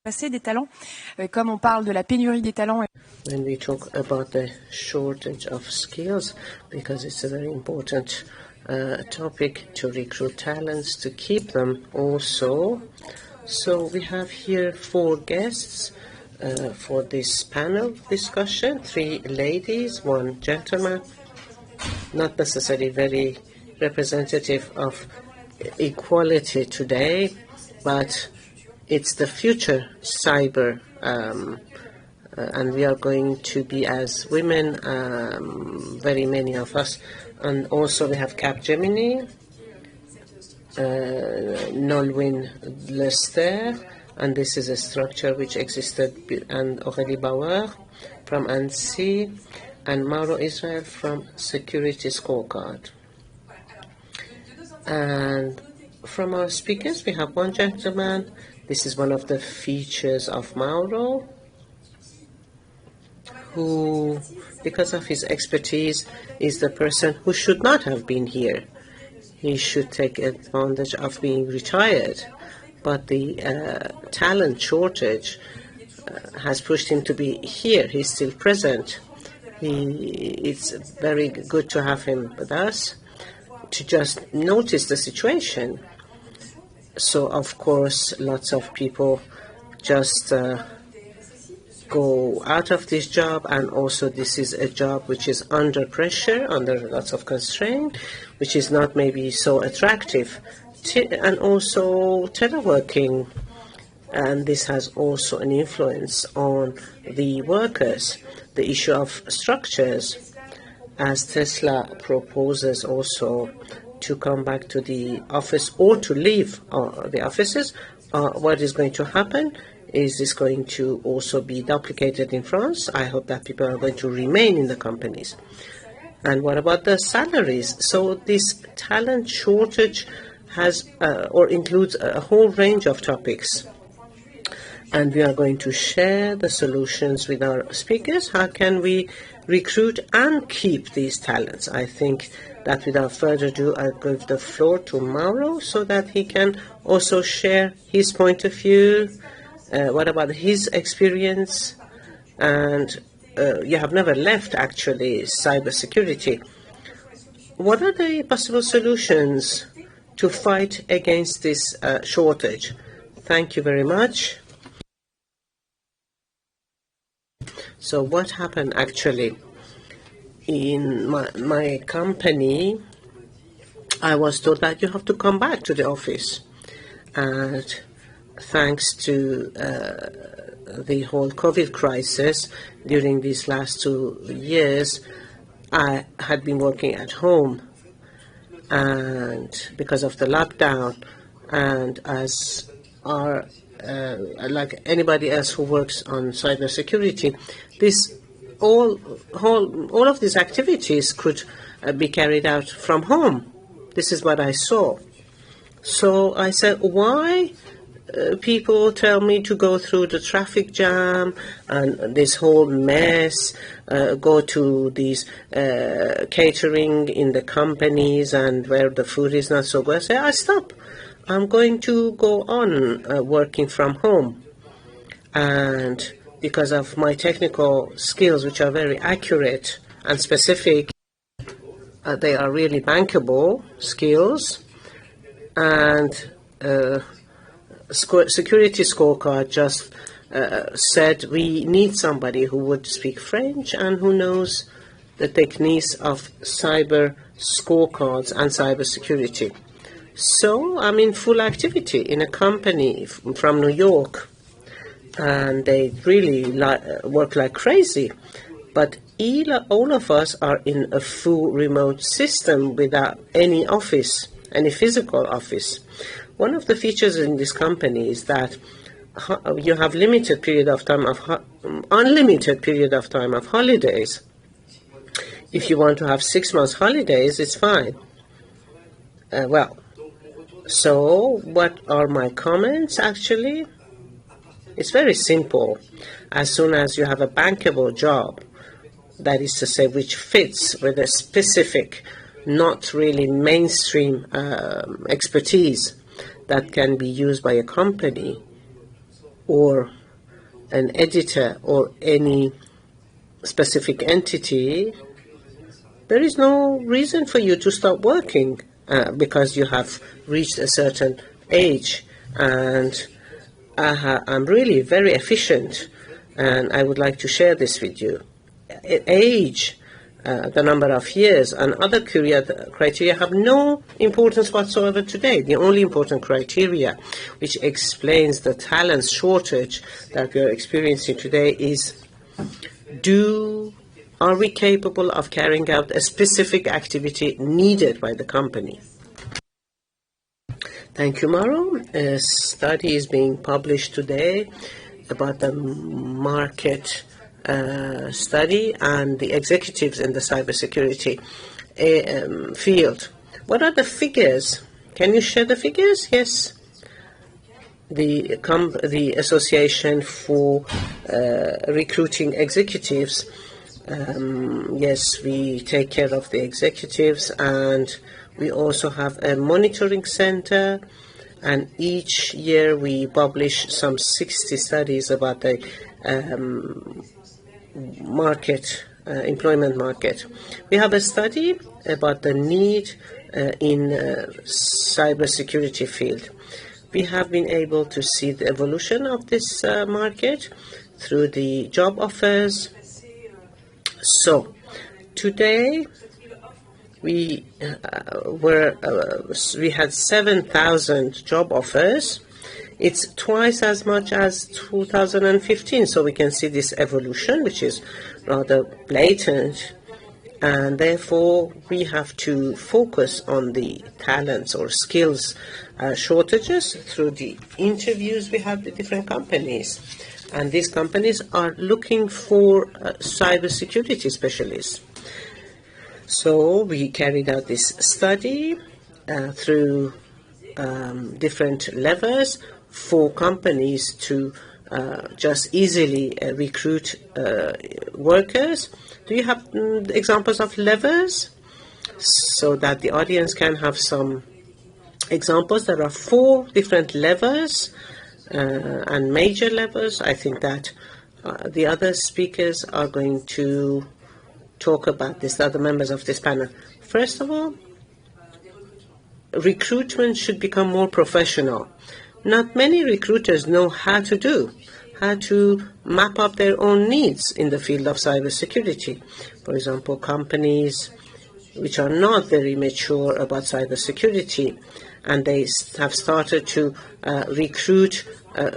passer des talents, comme on parle de la pénurie des talents. When we talk about the shortage of skills, because it's a very important topic to recruit talents, to keep them also. So we have here 4 guests for this panel discussion, 3 ladies, 1 gentleman, not necessarily very representative of equality today, but it's the future cyber, and we are going to be as women, very many of us. And also we have Capgemini, Nolwenn Lester, and this is a structure which existed, and Aurélie Bauer from ANSSI, and Mauro Israel from Security Scorecard. And from our speakers, we have 1 gentleman. This is one of the features of Mauro, who, because of his expertise, is the person who should not have been here. He should take advantage of being retired, but the talent shortage has pushed him to be here. He's still present. It's very good to have him with us, to just notice the situation. So, of course, lots of people just go out of this job, and also this is a job which is under pressure, under lots of constraint, which is not maybe so attractive. And also teleworking, and this has also an influence on the workers. The issue of structures, as Tesla proposes also to come back to the office or to leave the offices. What is going to happen? Is this going to also be duplicated in France? I hope that people are going to remain in the companies. And what about the salaries? So this talent shortage has or includes a whole range of topics. And we are going to share the solutions with our speakers. How can we recruit and keep these talents? I think that without further ado, I'll give the floor to Mauro so that he can also share his point of view. What about his experience? And you have never left, actually, cybersecurity. What are the possible solutions to fight against this shortage? Thank you very much. So what happened actually? In my company, I was told that you have to come back to the office. And thanks to the whole COVID crisis during these last 2 years, I had been working at home, and because of the lockdown, and as our like anybody else who works on cybersecurity, all of these activities could be carried out from home. This is what I saw. So I said, why people tell me to go through the traffic jam and this whole mess, go to these catering in the companies and where the food is not so good? I say, I stop. I'm going to go on working from home. And because of my technical skills, which are very accurate and specific, they are really bankable skills. And Security Scorecard just said we need somebody who would speak French and who knows the techniques of cyber scorecards and cybersecurity. So I'm in full activity in a company from New York, and they really work like crazy. But all of us are in a full remote system without any office, any physical office. One of the features in this company is that you have unlimited period of time of holidays. If you want to have 6 months holidays, it's fine. So what are my comments actually? It's very simple. As soon as you have a bankable job, that is to say, which fits with a specific, not really mainstream expertise that can be used by a company, or an editor or any specific entity, there is no reason for you to stop working because you have reached a certain age. And I'm really very efficient, and I would like to share this with you. Age, the number of years, and other criteria have no importance whatsoever today. The only important criteria which explains the talent shortage that we are experiencing today is, are we capable of carrying out a specific activity needed by the company? Thank you, Maro. A study is being published today about the market study and the executives in the cybersecurity field. What are the figures? Can you share the figures? Yes. The Association for Recruiting Executives. Yes, we take care of the executives, and we also have a monitoring center, and each year we publish some 60 studies about the employment market. We have a study about the need in cybersecurity field. We have been able to see the evolution of this market through the job offers. So today we had 7,000 job offers. It's twice as much as 2015. So we can see this evolution, which is rather blatant. And therefore, we have to focus on the talents or skills shortages through the interviews we have with different companies. And these companies are looking for cybersecurity specialists. So we carried out this study through different levels for companies to just easily recruit workers. Do you have examples of levers so that the audience can have some examples? There are 4 different levers and major levers. I think that the other speakers are going to talk about this, the other members of this panel. First of all, recruitment should become more professional. Not many recruiters know how to map up their own needs in the field of cybersecurity. For example, companies which are not very mature about cybersecurity, and they have started to recruit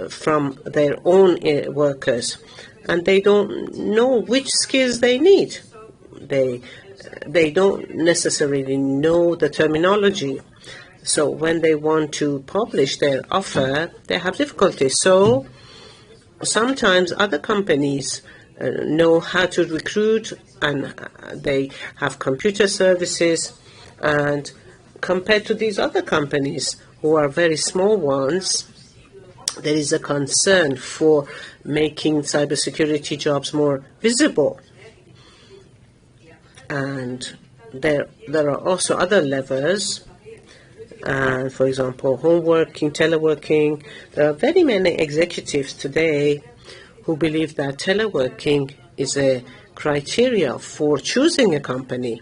from their own workers, and they don't know which skills they need. They don't necessarily know the terminology. So when they want to publish their offer, they have difficulty. So sometimes other companies know how to recruit, and they have computer services. And compared to these other companies, who are very small ones, there is a concern for making cybersecurity jobs more visible. And there are also other levers. For example, home working, teleworking. There are very many executives today who believe that teleworking is a criteria for choosing a company.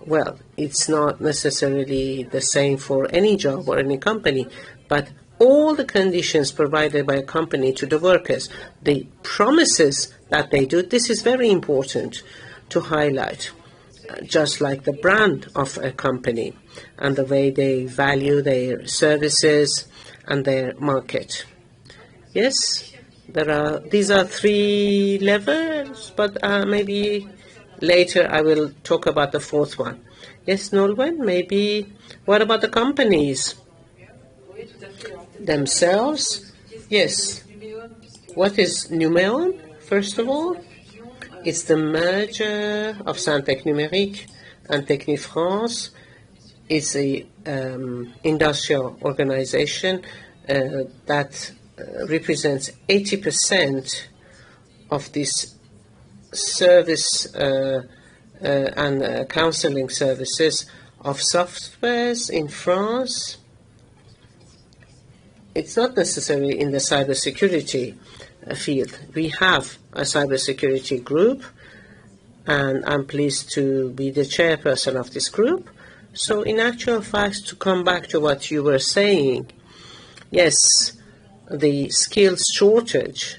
Well, it's not necessarily the same for any job or any company, but all the conditions provided by a company to the workers, the promises that they do, this is very important to highlight. Just like the brand of a company and the way they value their services and their market. Yes, these are 3 levels, but maybe later I will talk about the 4th one. Yes, Nolwenn, maybe what about the companies themselves? Yes. What is Numéon, first of all? It's the merger of Syntec Numérique and Techni France. It's a industrial organization that represents 80% of this service and counseling services of softwares in France. it's not necessarily in the cybersecurity field. We have a cybersecurity group, and I'm pleased to be the chairperson of this group. So in actual fact, to come back to what you were saying, yes, the skills shortage,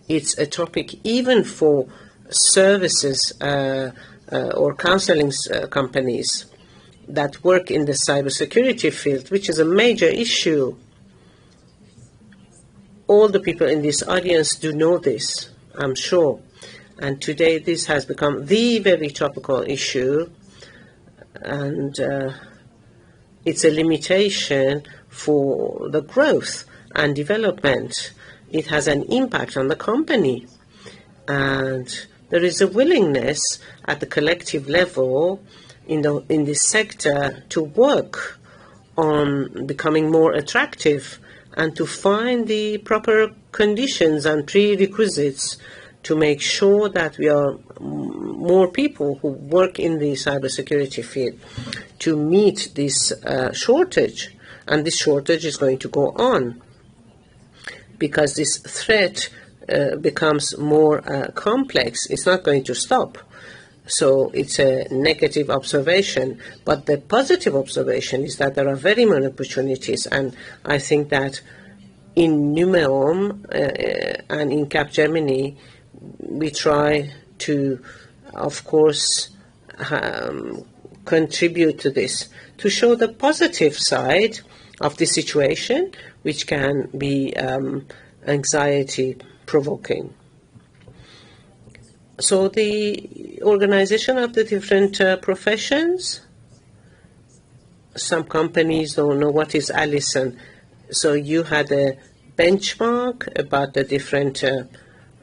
it's a topic even for services or counseling companies that work in the cybersecurity field, which is a major issue. All the people in this audience do know this, I'm sure. And today this has become the very topical issue, and it's a limitation for the growth and development. It has an impact on the company, and there is a willingness at the collective level in this sector to work on becoming more attractive and to find the proper conditions and prerequisites to make sure that we are more people who work in the cybersecurity field to meet this shortage. And this shortage is going to go on because this threat becomes more complex. It's not going to stop. So it's a negative observation. But the positive observation is that there are very many opportunities. And I think that in Numeum and in Capgemini, we try to, of course, contribute to this, to show the positive side of the situation, which can be anxiety-provoking. So the organization of the different professions, some companies don't know what is Allison. So you had a benchmark about the different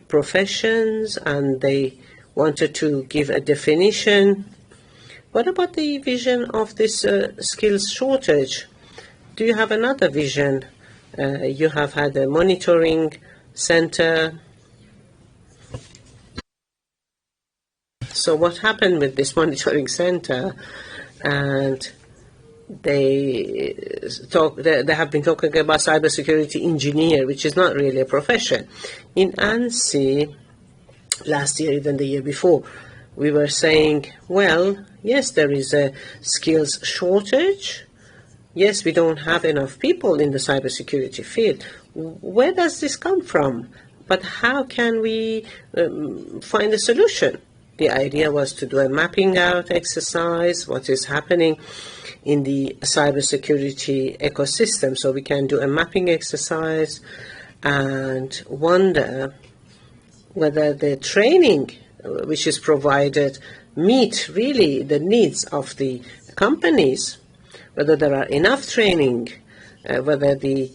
professions, and they wanted to give a definition. What about the vision of this skills shortage? Do you have another vision? You have had a monitoring center. So what happened with this monitoring center? And they have been talking about cybersecurity engineer, which is not really a profession. In ANSI, last year, even the year before, we were saying, well, yes, there is a skills shortage. Yes, we don't have enough people in the cybersecurity field. Where does this come from? But how can we find a solution? The idea was to do a mapping out exercise, what is happening in the cybersecurity ecosystem. So we can do a mapping exercise and wonder whether the training which is provided meet really the needs of the companies, whether there are enough training, whether the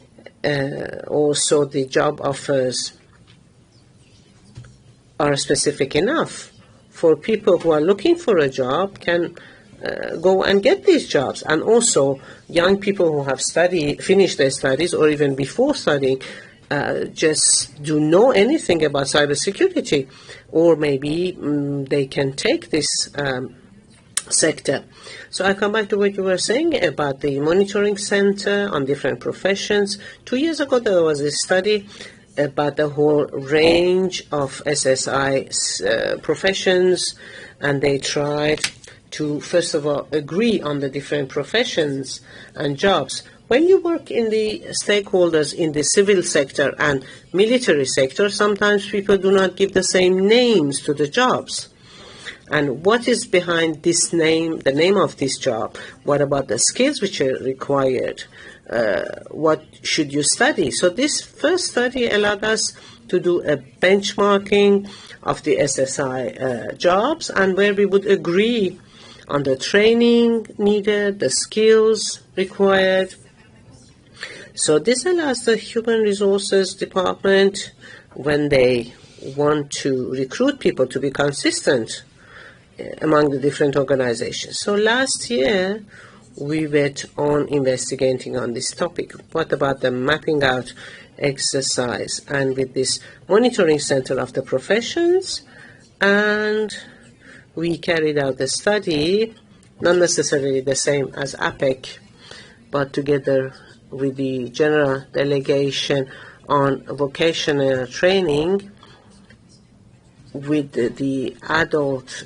also the job offers are specific enough for people who are looking for a job can go and get these jobs. And also young people who have finished their studies or even before studying just do know anything about cybersecurity, or maybe they can take this sector. So I come back to what you were saying about the monitoring center on different professions. 2 years ago, there was a study about the whole range of SSI professions, and they tried to, first of all, agree on the different professions and jobs. When you work in the stakeholders in the civil sector and military sector, sometimes people do not give the same names to the jobs. And what is behind this name, the name of this job? What about the skills which are required? What should you study? So this first study allowed us to do a benchmarking of the SSI jobs, and where we would agree on the training needed, the skills required. So this allows the human resources department, when they want to recruit people, to be consistent among the different organizations. So last year, we went on investigating on this topic. What about the mapping out exercise? And with this monitoring center of the professions, and we carried out a study, not necessarily the same as APEC, but together with the General Delegation on Vocational Training with the Adult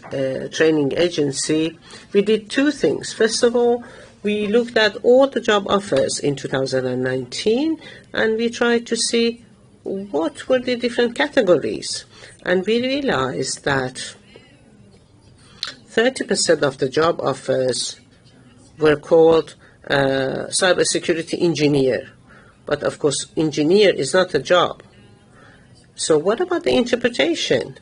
Training Agency, we did two things. First of all, we looked at all the job offers in 2019, and we tried to see what were the different categories. And we realized that 30% of the job offers were called cybersecurity engineer. But of course, engineer is not a job. So what about the interpretation?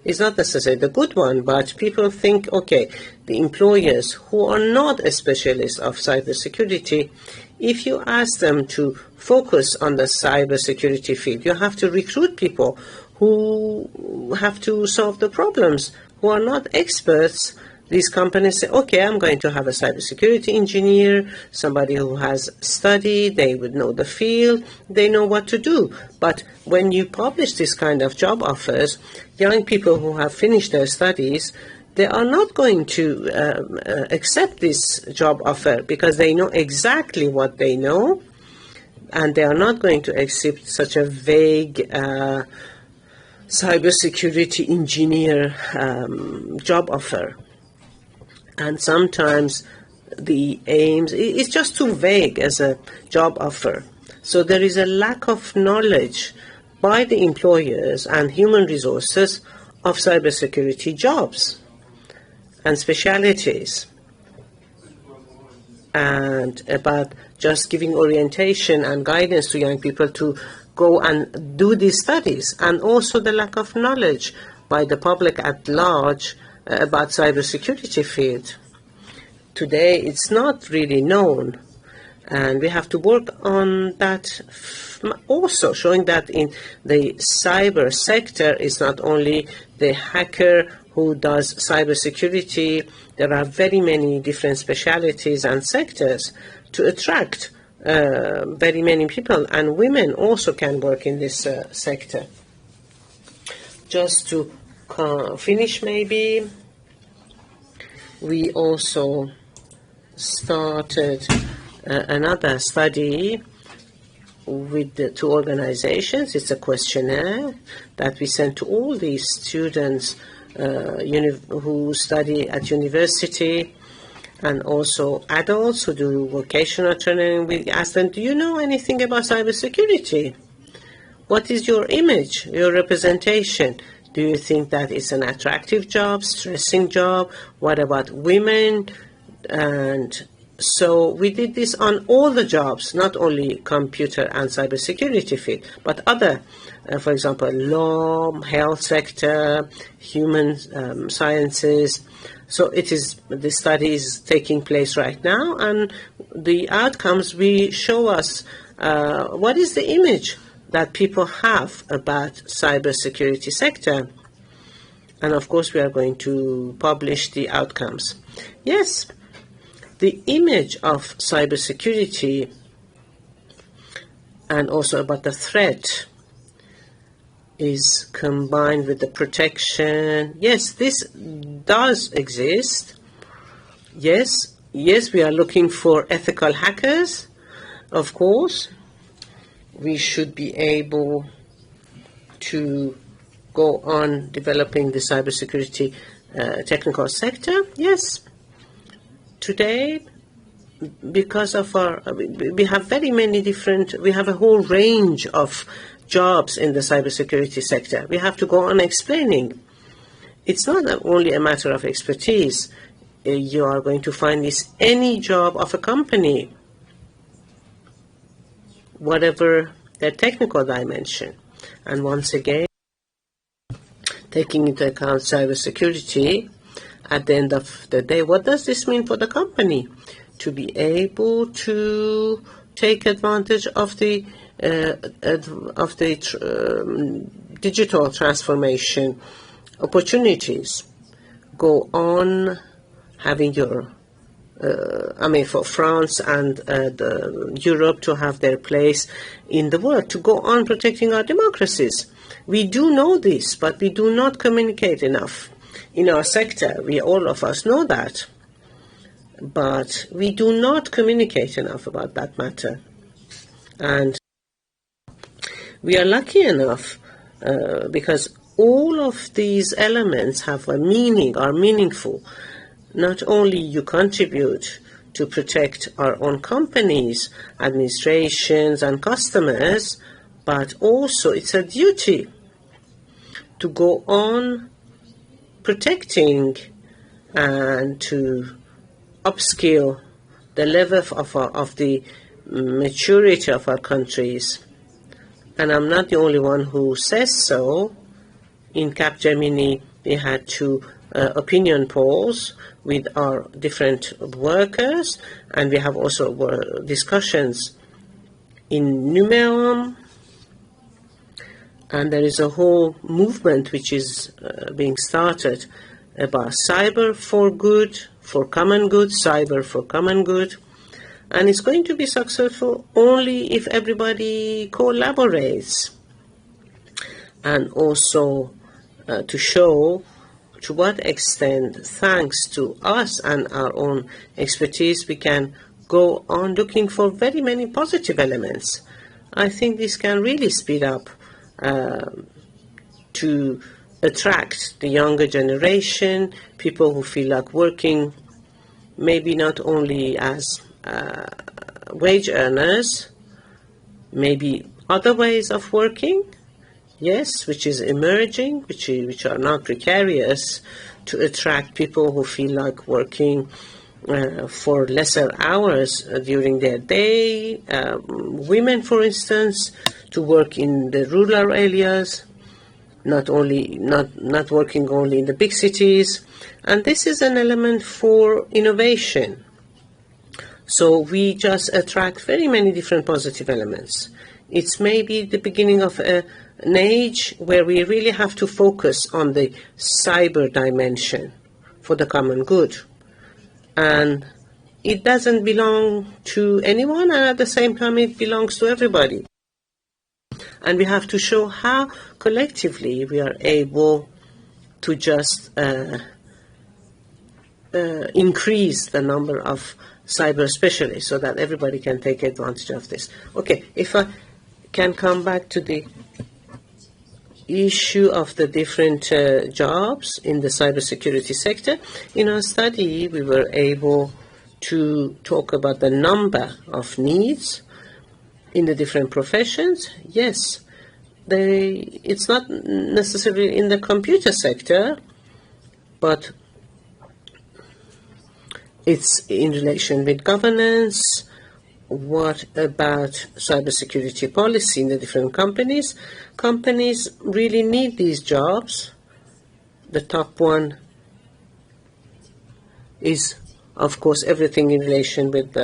It's not necessarily the good one, but people think, okay, the employers who are not a specialist of cybersecurity, if you ask them to focus on the cybersecurity field, you have to recruit people who have to solve the problems, who are not experts. These companies say, okay, I'm going to have a cybersecurity engineer, somebody who has studied, they would know the field, they know what to do. But when you publish this kind of job offers, young people who have finished their studies, they are not going to accept this job offer because they know exactly what they know, and they are not going to accept such a vague cybersecurity engineer job offer. And sometimes the aims, it's just too vague as a job offer. So there is a lack of knowledge by the employers and human resources of cybersecurity jobs and specialities, and about just giving orientation and guidance to young people to go and do these studies, and also the lack of knowledge by the public at large about cybersecurity field. Today, it's not really known, and we have to work on that also, showing that in the cyber sector is not only the hacker who does cybersecurity. There are very many different specialities and sectors to attract very many people, and women also can work in this sector. Just to finish, maybe, we also started another study with the two organizations. It's a questionnaire that we sent to all these students who study at university, and also adults who do vocational training. We asked them, do you know anything about cybersecurity? What is your image, your representation? Do you think that it's an attractive job, stressing job? What about women? And so we did this on all the jobs, not only computer and cybersecurity field, but other, for example, law, health sector, human sciences. So the study is taking place right now, and the outcomes will show us what is the image that people have about cybersecurity sector. And of course, we are going to publish the outcomes. Yes, the image of cybersecurity and also about the threat is combined with the protection. Yes, this does exist. Yes, we are looking for ethical hackers, of course. We should be able to go on developing the cybersecurity technical sector. Yes. Today, because of we have very many we have a whole range of jobs in the cybersecurity sector. We have to go on explaining. It's not only a matter of expertise. You are going to find this any job of a company, whatever their technical dimension. And once again, taking into account cybersecurity, at the end of the day, what does this mean for the company? To be able to take advantage of the digital transformation opportunities. Go on having your, for France and Europe to have their place in the world, to go on protecting our democracies. We do know this, but we do not communicate enough. In our sector, all of us know that, but we do not communicate enough about that matter. And we are lucky enough because all of these elements have a meaning, are meaningful. Not only you contribute to protect our own companies, administrations, and customers, but also it's a duty to go on protecting and to upskill the level of the maturity of our countries. And I'm not the only one who says so. In Capgemini, we had 2 opinion polls with our different workers, and we have also discussions in Numeum, and there is a whole movement which is being started about cyber for good, for common good, cyber for common good, and it's going to be successful only if everybody collaborates, and also to show to what extent, thanks to us and our own expertise, we can go on looking for very many positive elements. I think this can really speed up to attract the younger generation, people who feel like working maybe not only as wage earners, maybe other ways of working, yes, which is emerging, which are not precarious, to attract people who feel like working for lesser hours during their day. Women, for instance, to work in the rural areas, not working only in the big cities. And this is an element for innovation. So we just attract very many different positive elements. It's maybe the beginning of an age where we really have to focus on the cyber dimension for the common good. And it doesn't belong to anyone, and at the same time it belongs to everybody. And we have to show how collectively we are able to just increase the number of cyber specialists so that everybody can take advantage of this. Okay, if I can come back to the issue of the different jobs in the cybersecurity sector. In our study, we were able to talk about the number of needs in the different professions. Yes, it's not necessarily in the computer sector, but it's in relation with governance. What about cybersecurity policy in the different companies? Companies really need these jobs. The top one is, of course, everything in relation with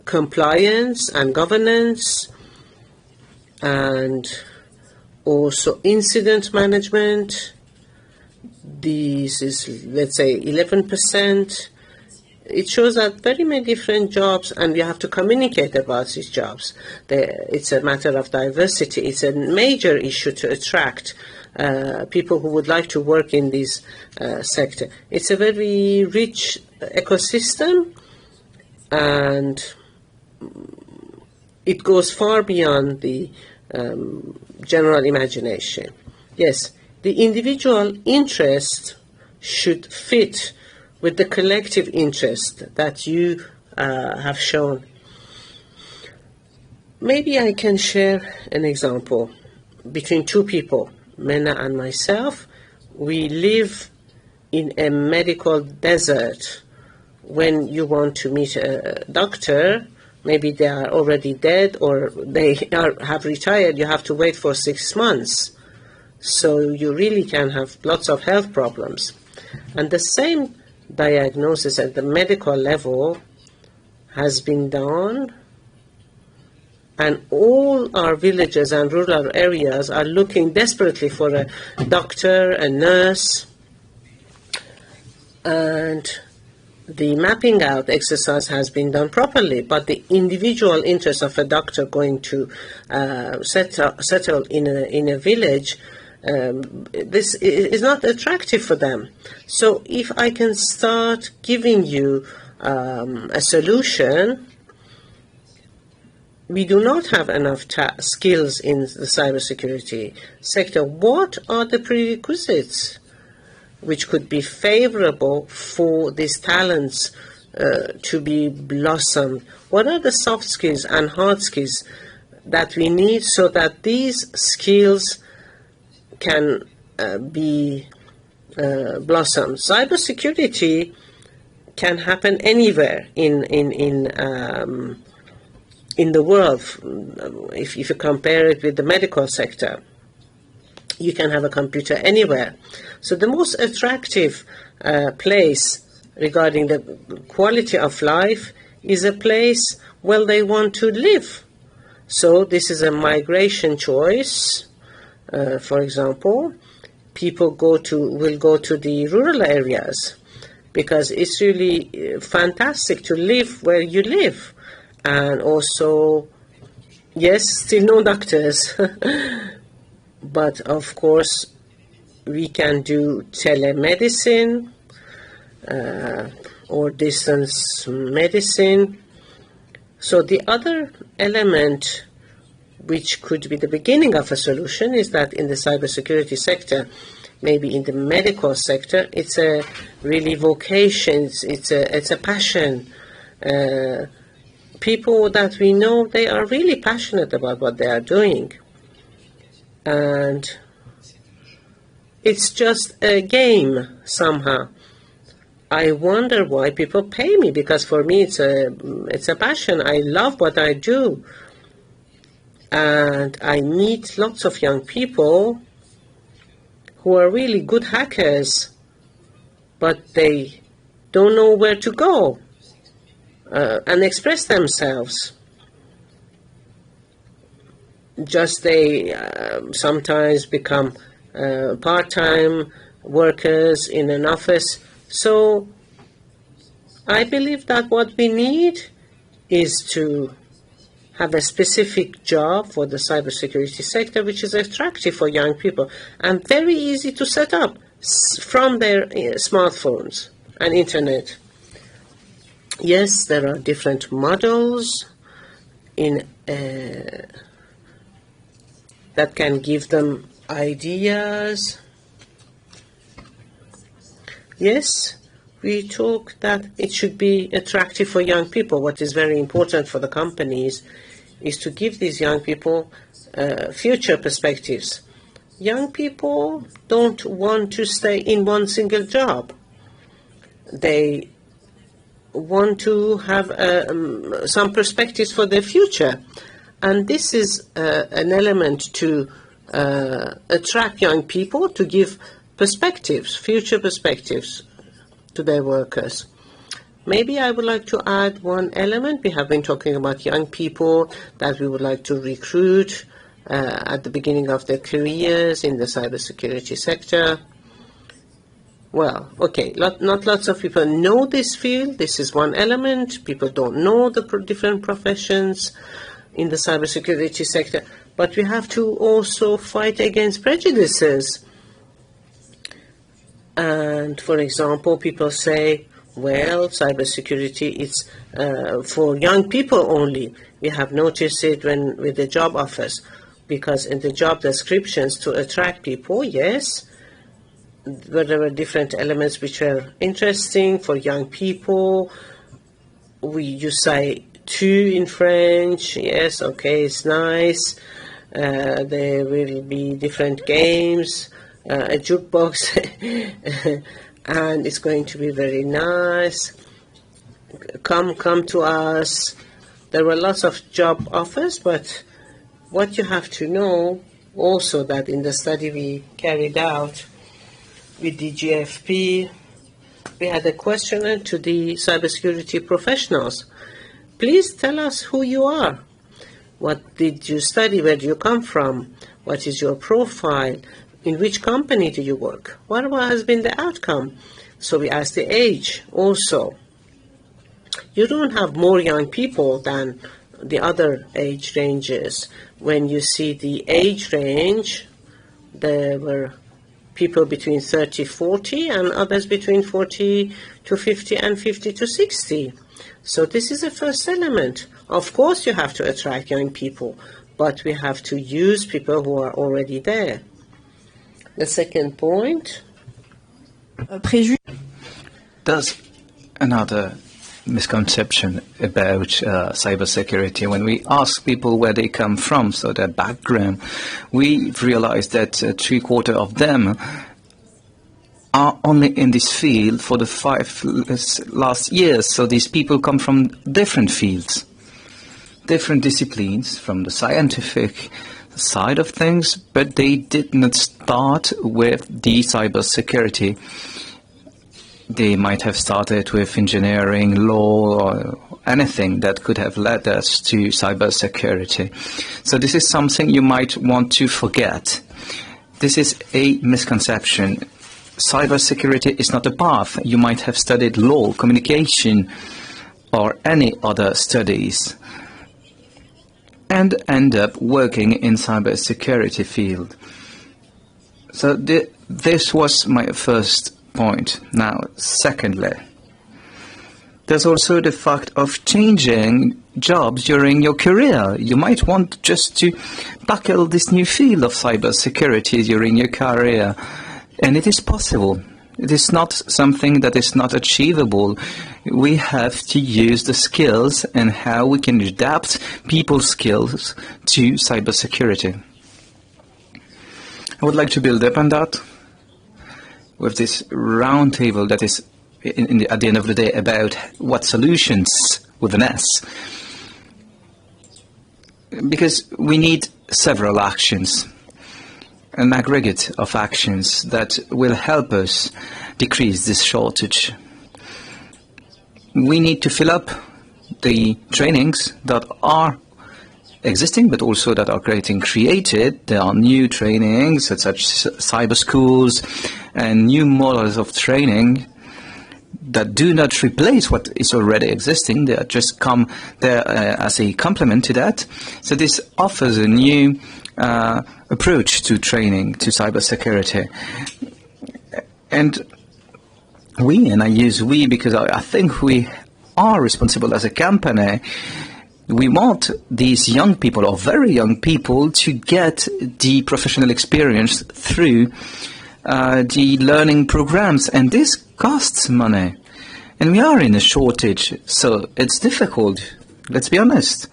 compliance and governance, and also incident management. This is, let's say, 11%. It shows that very many different jobs, and we have to communicate about these jobs. It's a matter of diversity. It's a major issue to attract people who would like to work in this sector. It's a very rich ecosystem, and it goes far beyond the general imagination. Yes, the individual interest should fit with the collective interest that you have shown. Maybe I can share an example between 2 people, Mena and myself. We live in a medical desert. When you want to meet a doctor, maybe they are already dead or they have retired, you have to wait for 6 months. So you really can have lots of health problems. And the same diagnosis at the medical level has been done, and all our villages and rural areas are looking desperately for a doctor, a nurse, and the mapping out exercise has been done properly, but the individual interest of a doctor going to settle in a village, this is not attractive for them. So if I can start giving you a solution we do not have enough skills in the cybersecurity sector. What are the prerequisites which could be favorable for these talents to be blossomed? What are the soft skills and hard skills that we need so that these skills can be blossomed? Cybersecurity can happen anywhere in the world. If you compare it with the medical sector, you can have a computer anywhere. So the most attractive place regarding the quality of life is a place where they want to live. So this is a migration choice. For example, people will go to the rural areas because it's really fantastic to live where you live. And also, yes, still no doctors. But of course, we can do telemedicine or distance medicine. So the other element which could be the beginning of a solution is that in the cybersecurity sector, maybe in the medical sector, it's a really vocation, it's a passion. People that we know, they are really passionate about what they are doing. And it's just a game somehow. I wonder why people pay me, because for me it's a passion. I love what I do. And I meet lots of young people who are really good hackers, but they don't know where to go and express themselves. Just they sometimes become part-time workers in an office. So I believe that what we need is to have a specific job for the cybersecurity sector which is attractive for young people and very easy to set up from their smartphones and internet. Yes, there are different models that can give them ideas. Yes, we talk that it should be attractive for young people. What is very important for the companies is to give these young people future perspectives. Young people don't want to stay in one single job. They want to have some perspectives for their future. And this is an element to attract young people, to give perspectives, future perspectives to their workers. Maybe I would like to add one element. We have been talking about young people that we would like to recruit at the beginning of their careers in the cybersecurity sector. Well, okay, not lots of people know this field. This is one element. People don't know the different professions in the cybersecurity sector. But we have to also fight against prejudices. And, for example, people say, well, cybersecurity is for young people only. We have noticed it with the job offers, because in the job descriptions to attract people, yes, there were different elements which were interesting for young people. You say tu in French, yes, okay, it's nice. There will be different games, a jukebox, and it's going to be very nice. Come to us. There were lots of job offers, but what you have to know also that in the study we carried out with the GFP, we had a questionnaire to the cybersecurity professionals. Please tell us who you are. What did you study? Where do you come from? What is your profile? In which company do you work? What has been the outcome? So we asked the age also. You don't have more young people than the other age ranges. When you see the age range, there were people between 30-40 and others between 40-50 and 50-60. So this is the first element. Of course you have to attract young people, but we have to use people who are already there. The second point. There's another misconception about cybersecurity. When we ask people where they come from, so their background, we've realized that 3/4 of them are only in this field for the 5 last years. So these people come from different fields, different disciplines, from the scientific side of things, but they did not start with the cybersecurity. They might have started with engineering, law, or anything that could have led us to cybersecurity. So this is something you might want to forget. This is a misconception. Cybersecurity is not a path. You might have studied law, communication, or any other studies, and end up working in cybersecurity field. So this was my first point. Now, secondly, there's also the fact of changing jobs during your career. You might want just to tackle this new field of cybersecurity during your career, and it is possible. It is not something that is not achievable. We have to use the skills and how we can adapt people's skills to cybersecurity. I would like to build up on that with this round table that is at the end of the day about what solutions with an S. Because we need several actions, an aggregate of actions that will help us decrease this shortage. We need to fill up the trainings that are existing, but also that are getting created. There are new trainings, such as cyber schools, and new models of training that do not replace what is already existing. They just come there as a complement to that. So this offers a new approach to training, to cybersecurity. And I use we because I think we are responsible as a company. We want these young people, or very young people, to get the professional experience through the learning programs, and this costs money. And we are in a shortage, so it's difficult. Let's be honest.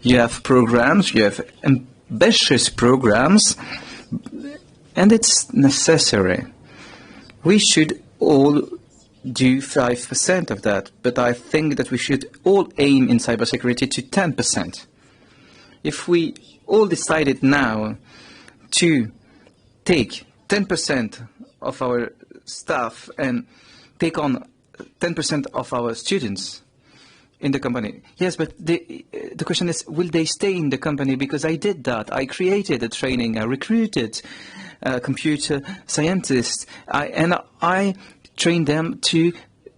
You have programs, you have ambitious programs, and it's necessary. We should all do 5% of that, but I think that we should all aim in cybersecurity to 10%. If we all decided now to take 10% of our staff and take on 10% of our students in the company. Yes, but the question is, will they stay in the company? Because I did that. I created a training. I recruited computer scientists. And I trained them to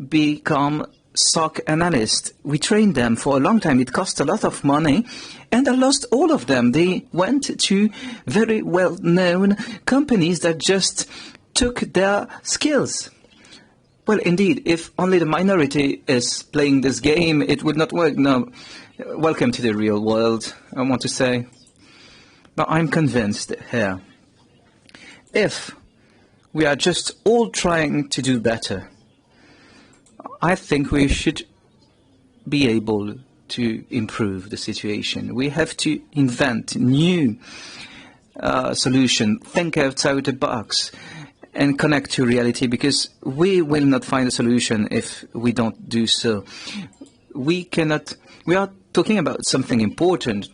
become SOC analysts. We trained them for a long time. It cost a lot of money. And I lost all of them. They went to very well-known companies that just took their skills. Well, indeed, if only the minority is playing this game, it would not work. No, welcome to the real world, I want to say. But I'm convinced here, if we are just all trying to do better, I think we should be able to improve the situation. We have to invent new solutions, think outside the box, and connect to reality, because we will not find a solution if we don't do so. We are talking about something important.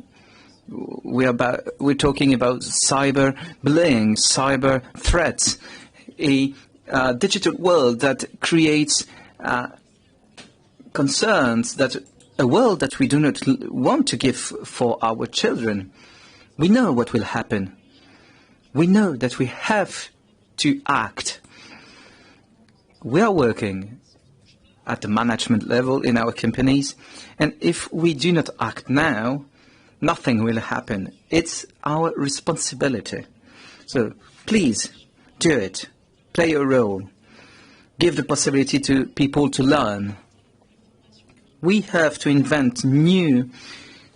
We're talking about cyber bullying, cyber threats, a digital world that creates concerns, that a world that we do not want to give for our children. We know what will happen. We know that we have to act. We are working at the management level in our companies, and if we do not act now, nothing will happen. It's our responsibility. So please do it. Play your role. Give the possibility to people to learn. we have to invent new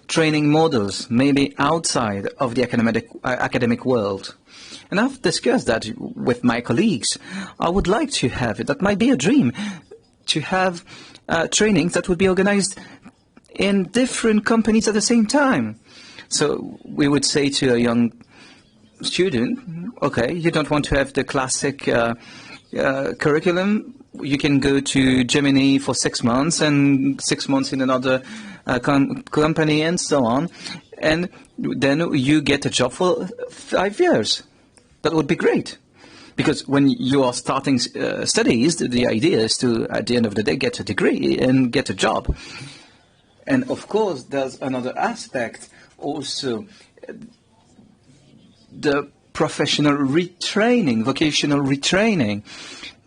training models, maybe outside of the academic world. And I've discussed that with my colleagues. I would like to have it. That might be a dream, to have trainings that would be organized in different companies at the same time. So we would say to a young student, okay, you don't want to have the classic curriculum. You can go to Germany for 6 months and 6 months in another company and so on. And then you get a job for 5 years. That would be great. Because when you are starting studies, the idea is to, at the end of the day, get a degree and get a job. And of course, there's another aspect also, the professional retraining, vocational retraining.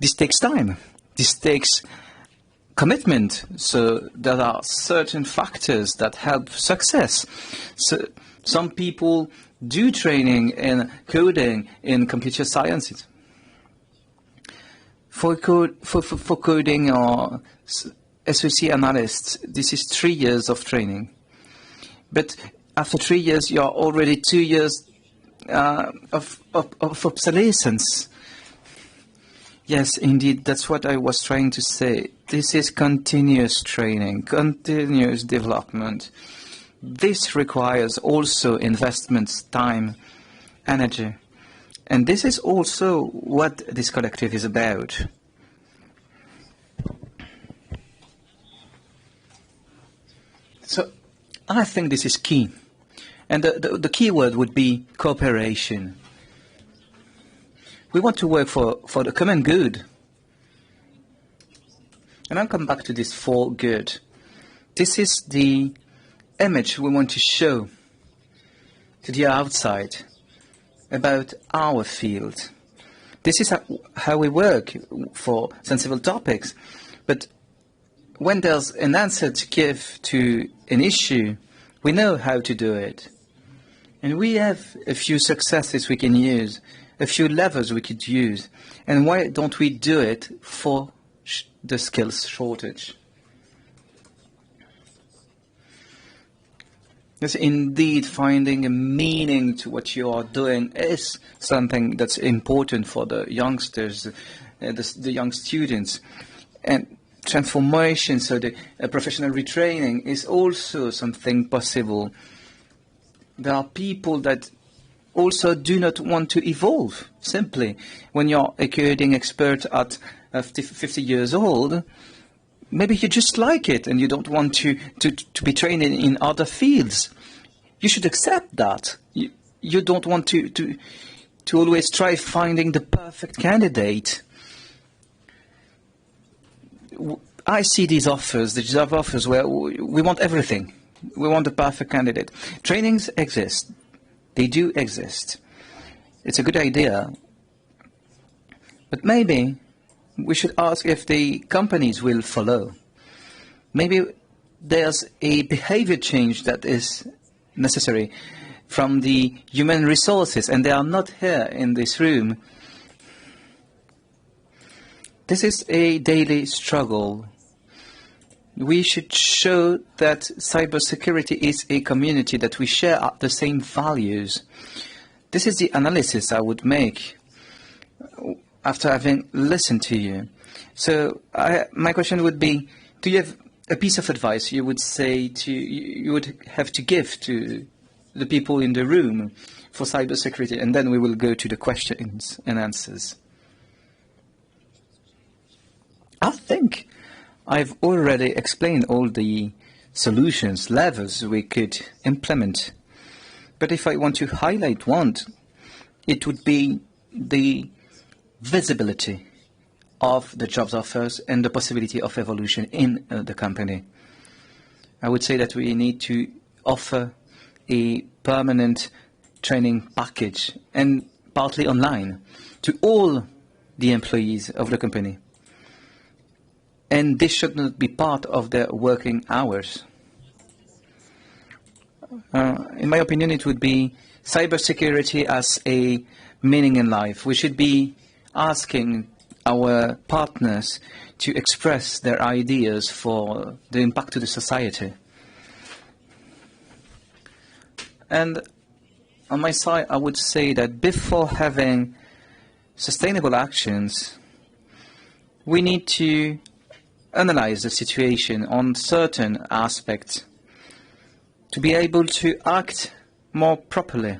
This takes time. This takes commitment. So there are certain factors that help success. So some people do training in coding, in computer sciences. For coding or SOC analysts, this is 3 years of training. But after 3 years, you are already 2 years of obsolescence. Yes, indeed, that's what I was trying to say. This is continuous training, continuous development. This requires also investments, time, energy. And this is also what this collective is about. So I think this is key. And the key word would be cooperation. We want to work for the common good. And I'll come back to this for good. This is the image we want to show to the outside about our field. This is how we work for sensible topics. But when there's an answer to give to an issue, we know how to do it. And we have a few successes we can use, a few levers we could use. And why don't we do it for the skills shortage? Yes, indeed, finding a meaning to what you are doing is something that's important for the youngsters, the young students. And transformation, so the professional retraining is also something possible. There are people that also do not want to evolve, simply. When you're a coding expert at 50 years old, maybe you just like it and you don't want to be trained in other fields. You should accept that. You don't want to always try finding the perfect candidate. I see these offers, the job offers, where we want everything. We want the perfect candidate. Trainings exist. They do exist. It's a good idea. But maybe we should ask if the companies will follow. Maybe there's a behavior change that is necessary from the human resources, and they are not here in this room. This is a daily struggle. We should show that cybersecurity is a community, that we share the same values. This is the analysis I would make after having listened to you. So my question would be, do you have a piece of advice you would say you would have to give to the people in the room for cybersecurity? And then we will go to the questions and answers. I think I've already explained all the solutions, levers we could implement. But if I want to highlight one, it would be the visibility of the jobs offers and the possibility of evolution in the company. I would say that we need to offer a permanent training package, and partly online, to all the employees of the company. And this should not be part of their working hours. In my opinion, it would be cybersecurity as a meaning in life. We should be asking our partners to express their ideas for the impact to the society. And on my side, I would say that before having sustainable actions, we need to analyze the situation on certain aspects to be able to act more properly.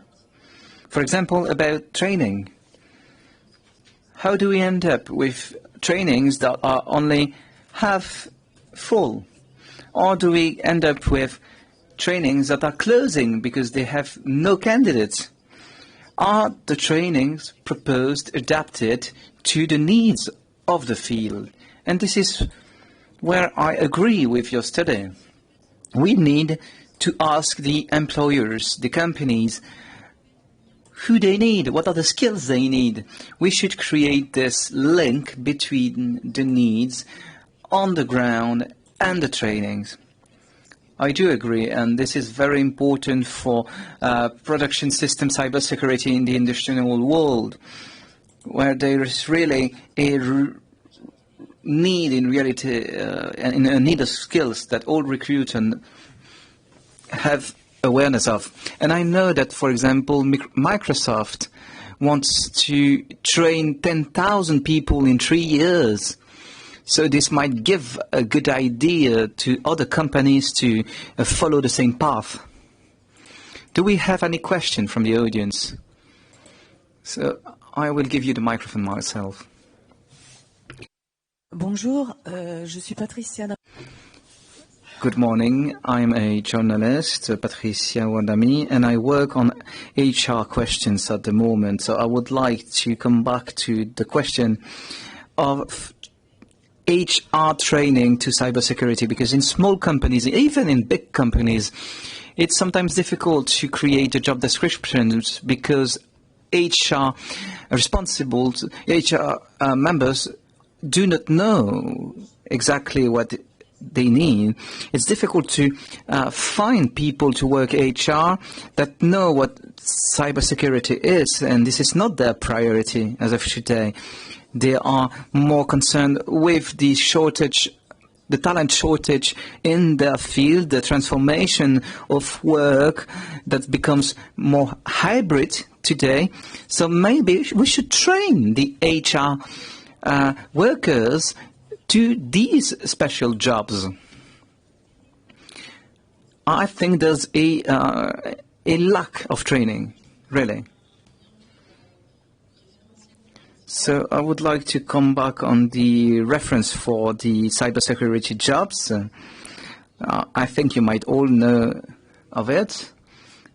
For example, about training. How do we end up with trainings that are only half full? Or do we end up with trainings that are closing because they have no candidates? Are the trainings proposed adapted to the needs of the field? And this is where I agree with your study. We need to ask the employers, the companies, who they need, what are the skills they need. We should create this link between the needs on the ground and the trainings. I do agree, and this is very important for production system cybersecurity in the industrial world, where there is really a need in reality, and a need of skills that all recruiters have awareness of. And I know that, for example, Microsoft wants to train 10,000 people in 3 years. So this might give a good idea to other companies to follow the same path. Do we have any question from the audience? So I will give you the microphone myself. Bonjour, je suis Patricia. Good morning. I'm a journalist, Patricia Wandami, and I work on HR questions at the moment. So I would like to come back to the question of HR training to cybersecurity, because in small companies, even in big companies, it's sometimes difficult to create a job descriptions because HR members do not know exactly what they need. It's difficult to find people to work HR that know what cybersecurity is, and this is not their priority as of today. They are more concerned with the shortage, the talent shortage in their field, the transformation of work that becomes more hybrid today. So maybe we should train the HR workers to these special jobs. I think there's a lack of training, really. So I would like to come back on the reference for the cybersecurity jobs. I think you might all know of it.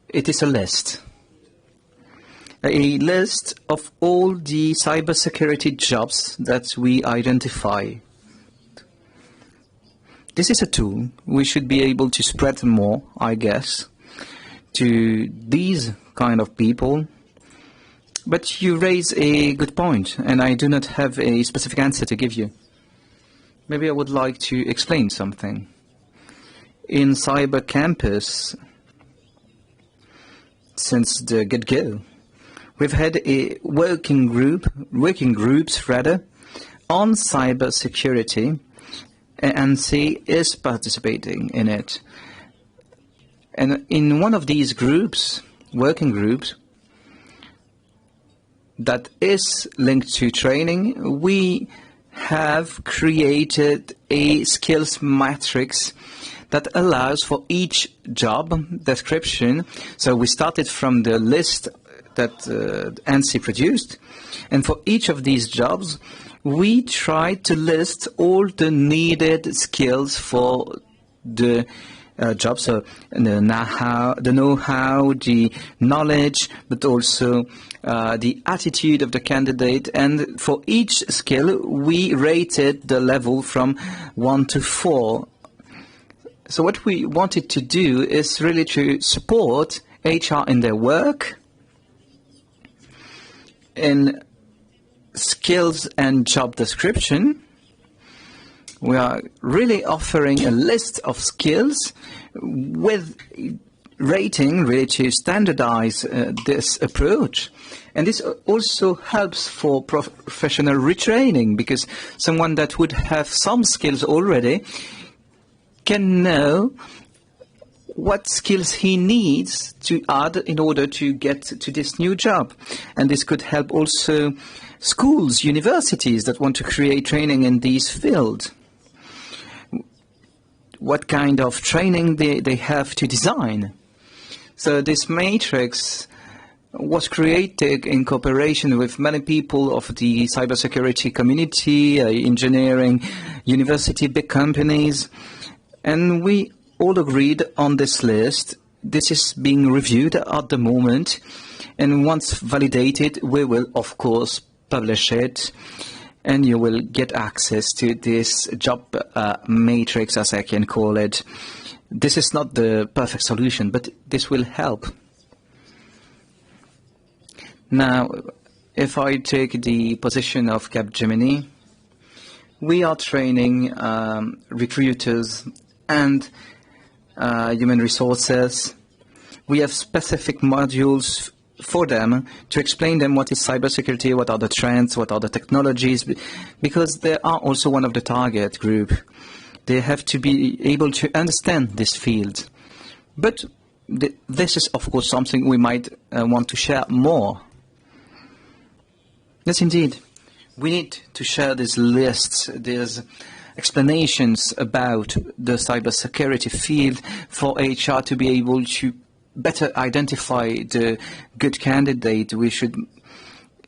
It is a list of all the cybersecurity jobs that we identify. This is a tool we should be able to spread more, I guess, to these kind of people. But you raise a good point, and I do not have a specific answer to give you. Maybe I would like to explain something. In Cyber Campus, since the get-go, we've had a working groups on cybersecurity. INCYBER is participating in it. And in one of these groups, working groups, that is linked to training, we have created a skills matrix that allows for each job description. So we started from the list that ANSI produced, and for each of these jobs, we try to list all the needed skills for the job. So the know-how, the knowledge, but also the attitude of the candidate. And for each skill, we rated the level from 1 to 4. So what we wanted to do is really to support HR in their work, in skills and job description. We are really offering a list of skills with rating, really to standardize this approach. And this also helps for professional retraining, because someone that would have some skills already can know what skills he needs to add in order to get to this new job. And this could help also schools, universities that want to create training in these fields. What kind of training they have to design. So this matrix was created in cooperation with many people of the cybersecurity community, engineering, university, big companies, and we all agreed on this list. This is being reviewed at the moment, and once validated, we will, of course, publish it, and you will get access to this job matrix, as I can call it. This is not the perfect solution, but this will help. Now, if I take the position of Capgemini, we are training recruiters and human resources. We have specific modules for them to explain them what is cybersecurity, what are the trends, what are the technologies, because they are also one of the target group. They have to be able to understand this field. But this is, of course, something we might want to share more. Yes, indeed. We need to share these lists, these explanations about the cybersecurity field for HR to be able to better identify the good candidate. We should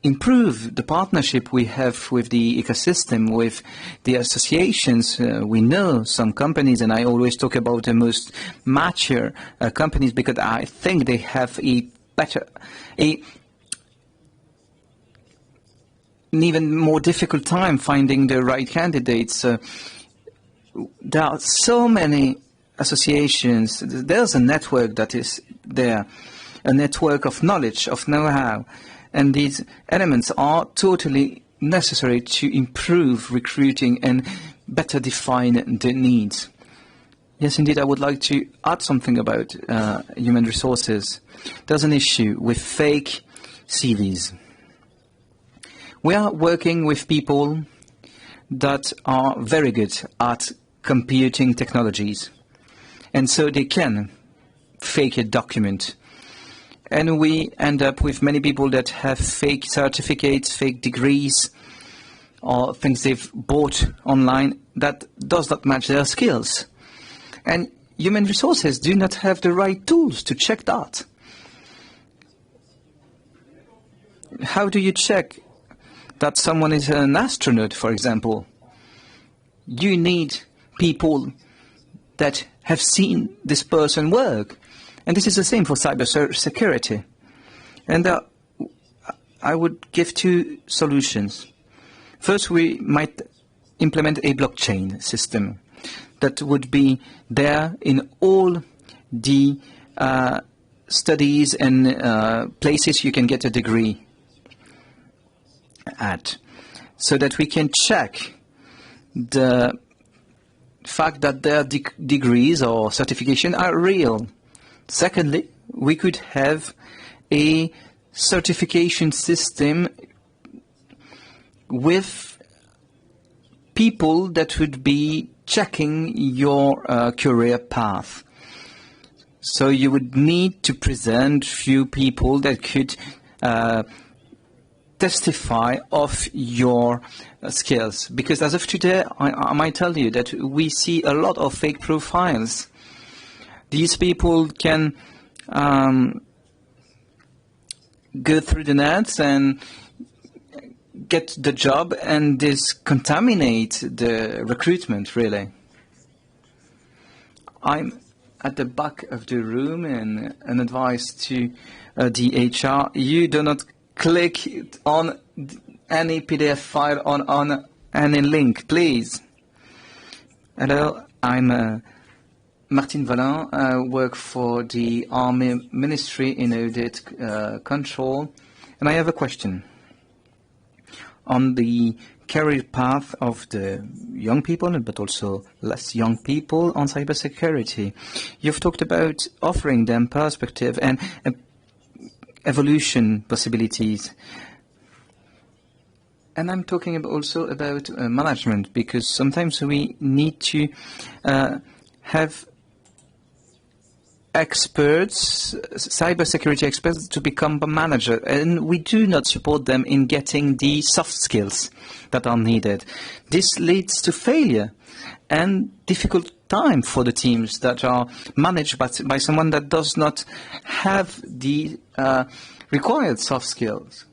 improve the partnership we have with the ecosystem, with the associations. We know some companies, and I always talk about the most mature companies, because I think they have an even more difficult time finding the right candidates. There are so many associations. There's a network that is there, a network of knowledge, of know-how, and these elements are totally necessary to improve recruiting and better define the needs. Yes, indeed, I would like to add something about human resources. There's an issue with fake CVs. We are working with people that are very good at computing technologies, and so they can fake a document. And we end up with many people that have fake certificates, fake degrees, or things they've bought online that does not match their skills. And human resources do not have the right tools to check that. How do you check that someone is an astronaut, for example? You need people that have seen this person work. And this is the same for cybersecurity. And I would give two solutions. First, we might implement a blockchain system that would be there in all the studies and places you can get a degree at, so that we can check the fact that their degrees or certification are real. Secondly, we could have a certification system with people that would be checking your career path. So you would need to present few people that could testify of your skills. Because as of today, I might tell you that we see a lot of fake profiles. These people can go through the nets and get the job, and this contaminate the recruitment, really. I'm at the back of the room, and an advice to the HR: you do not click on any PDF file on any link, please. Hello, I'm Martine Valin. I work for the Army Ministry in Audit Control, and I have a question on the career path of the young people, but also less young people on cybersecurity. You've talked about offering them perspective and evolution possibilities. And I'm talking also about management, because sometimes we need to have experts, cybersecurity experts, to become a manager, and we do not support them in getting the soft skills that are needed. This leads to failure and difficult time for the teams that are managed by someone that does not have the required soft skills.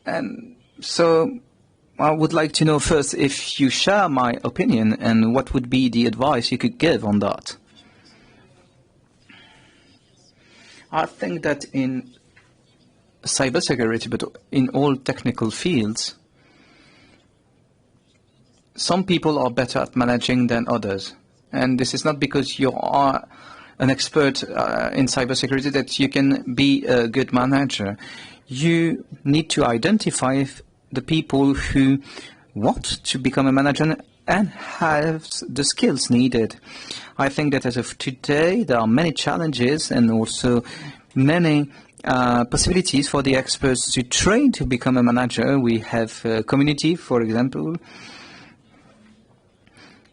And so I would like to know first if you share my opinion and what would be the advice you could give on that. I think that in cybersecurity, but in all technical fields, some people are better at managing than others. And this is not because you are an expert in cybersecurity that you can be a good manager. You need to identify the people who want to become a manager and have the skills needed. I think that as of today, there are many challenges and also many possibilities for the experts to train to become a manager. We have a community, for example.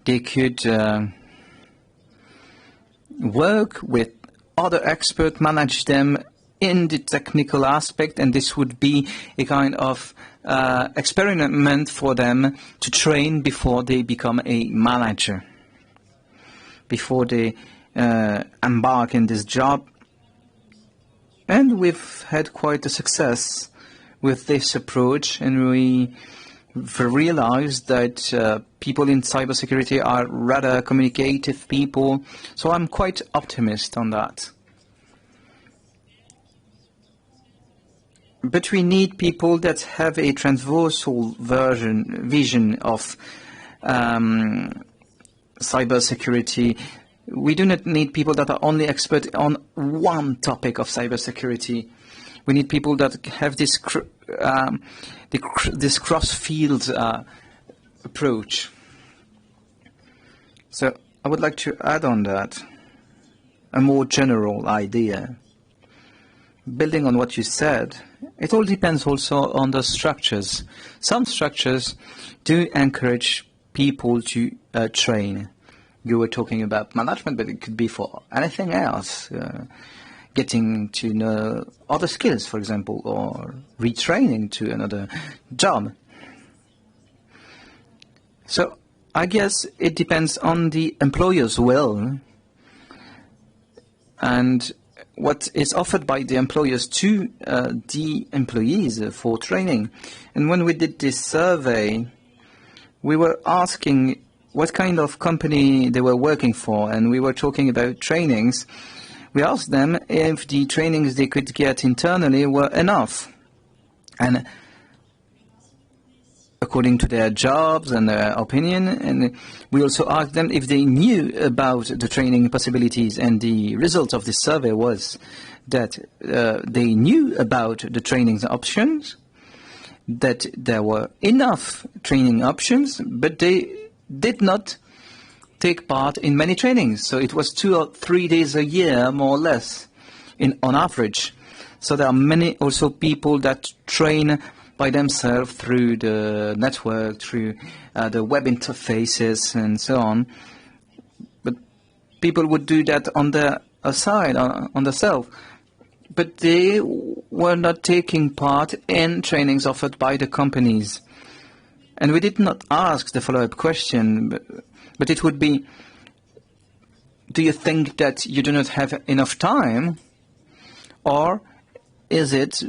They could work with other experts, manage them in the technical aspect, and this would be a kind of experiment for them to train before they become a manager, before they embark in this job. And we've had quite a success with this approach, and we realized that people in cybersecurity are rather communicative people, so I'm quite optimistic on that. But we need people that have a transversal vision of cybersecurity. We do not need people that are only expert on one topic of cybersecurity. We need people that have this cross-field approach. So I would like to add on that a more general idea. Building on what you said, it all depends also on the structures. Some structures do encourage people to train. You were talking about management, but it could be for anything else. Getting to know other skills, for example, or retraining to another job. So I guess it depends on the employer's will and what is offered by the employers to the employees for training. And when we did this survey, we were asking what kind of company they were working for, and we were talking about trainings. We asked them if the trainings they could get internally were enough. And according to their jobs and their opinion, and we also asked them if they knew about the training possibilities, and the result of this survey was that they knew about the training options, that there were enough training options, but they did not take part in many trainings. So it was 2 or 3 days a year, more or less, on average. So there are many also people that train by themselves through the network, through the web interfaces and so on. But people would do that on their side, on themselves. But they were not taking part in trainings offered by the companies. And we did not ask the follow-up question, but it would be, do you think that you do not have enough time? Or is it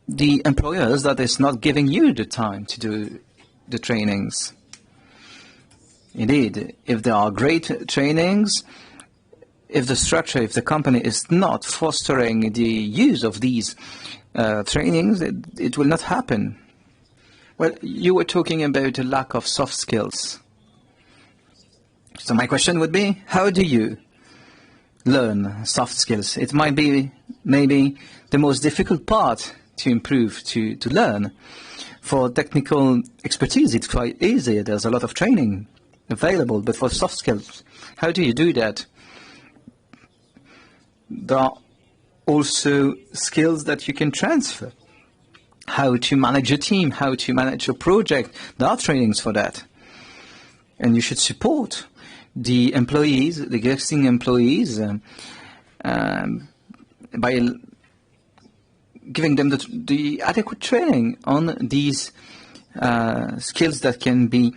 the employers that is not giving you the time to do the trainings? Indeed, if there are great trainings, if the structure, if the company is not fostering the use of these trainings, it will not happen. Well, you were talking about a lack of soft skills. So my question would be, how do you learn soft skills? It might be maybe the most difficult part to improve, to learn. For technical expertise, it's quite easy. There's a lot of training available. But for soft skills, how do you do that? There are also skills that you can transfer. How to manage a team, how to manage a project. There are trainings for that. And you should support the employees, the existing employees, by giving them the adequate training on these skills that can be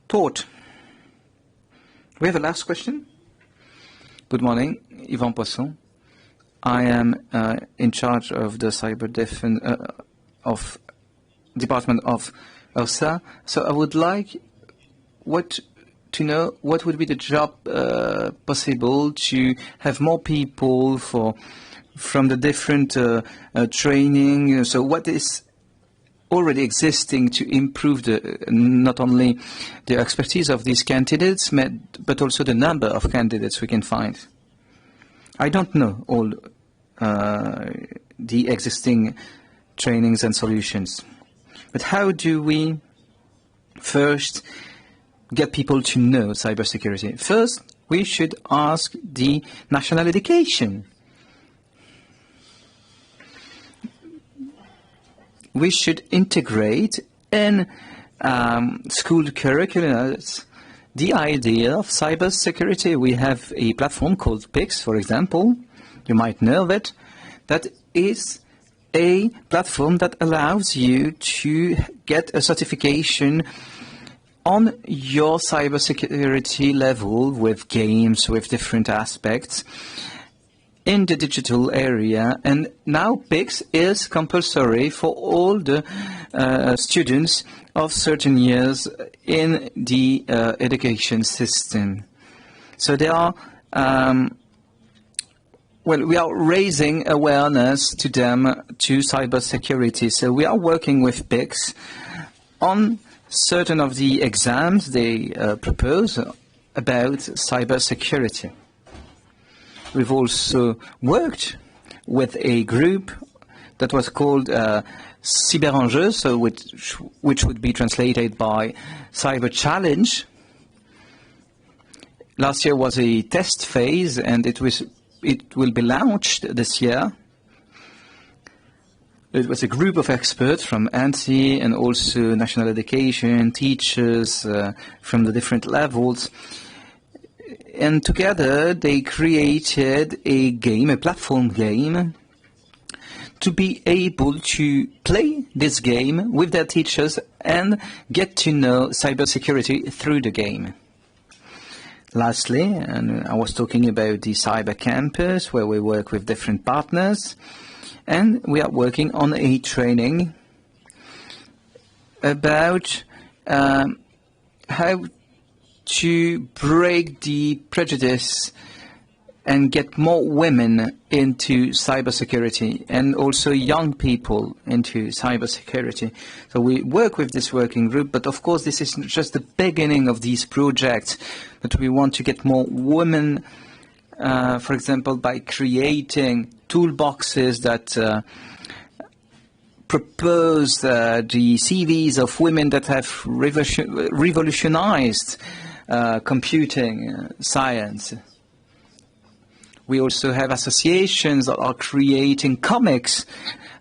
taught. We have a last question. Good morning, Yvan Poisson. I am in charge of the cyber defense of Department of ERSA. So I would like to know what would be the job possible to have more people from the different training. So what is already existing to improve not only the expertise of these candidates, but also the number of candidates we can find. I don't know all the existing trainings and solutions, but how do we first get people to know cybersecurity? First, we should ask the national education. We should integrate in school curricula the idea of cybersecurity. We have a platform called PIX, for example. You might know that. That is a platform that allows you to get a certification on your cybersecurity level with games, with different aspects in the digital area. And now PIX is compulsory for all the students of certain years in the education system. So they are, we are raising awareness to them to cybersecurity. So we are working with PIX on certain of the exams they propose about cybersecurity. We've also worked with a group that was called INCYBER, so which would be translated by Cyber Challenge. Last year was a test phase, and it will be launched this year. It was a group of experts from ANSI and also national education, teachers from the different levels. And together they created a game, a platform game, to be able to play this game with their teachers and get to know cybersecurity through the game. Lastly, and I was talking about the Cyber Campus, where we work with different partners, and we are working on a training about how to break the prejudice and get more women into cybersecurity and also young people into cybersecurity. So we work with this working group, but of course this is just the beginning of these projects. But we want to get more women, for example, by creating toolboxes that propose the CVs of women that have revolutionized computing science. We also have associations that are creating comics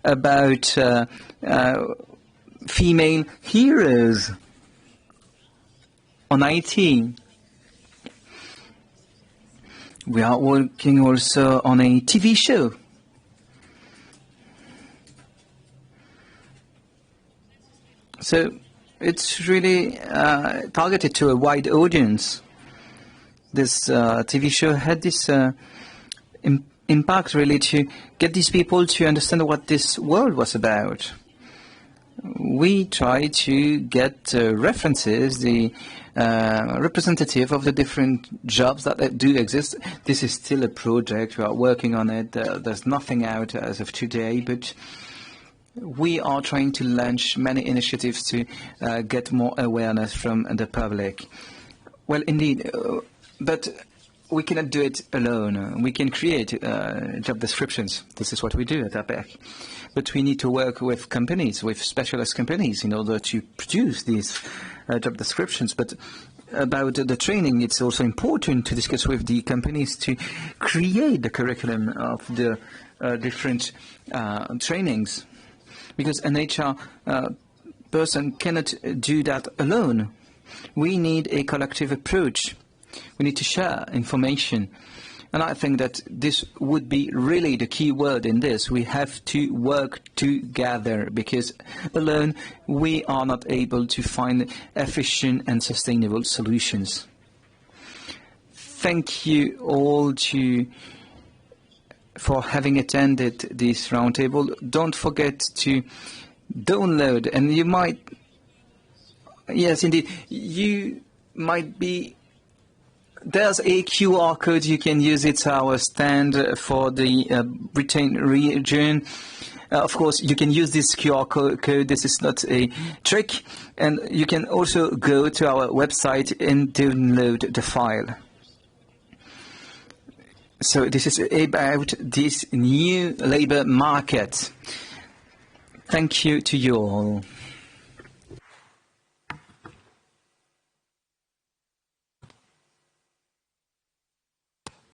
about female heroes on IT. We are working also on a TV show. So it's really targeted to a wide audience. This TV show had this impact really to get these people to understand what this world was about. We try to get references, the representative of the different jobs that do exist. This is still a project. We are working on it. There's nothing out as of today, but we are trying to launch many initiatives to get more awareness from the public. Well, indeed, but we cannot do it alone. We can create job descriptions. This is what we do at APEC. But we need to work with companies, with specialist companies, in order to produce these job descriptions. But about the training, it's also important to discuss with the companies to create the curriculum of the different trainings, because an HR person cannot do that alone. We need a collective approach. We need to share information. And I think that this would be really the key word in this. We have to work together, because alone we are not able to find efficient and sustainable solutions. Thank you all for having attended this roundtable. Don't forget to download, and you might, yes indeed, you might be, there's a QR code, you can use it, our stand for the Britain region. Of course, you can use this QR code, this is not a trick, and you can also go to our website and download the file. So this is about this new labour market. Thank you to you all.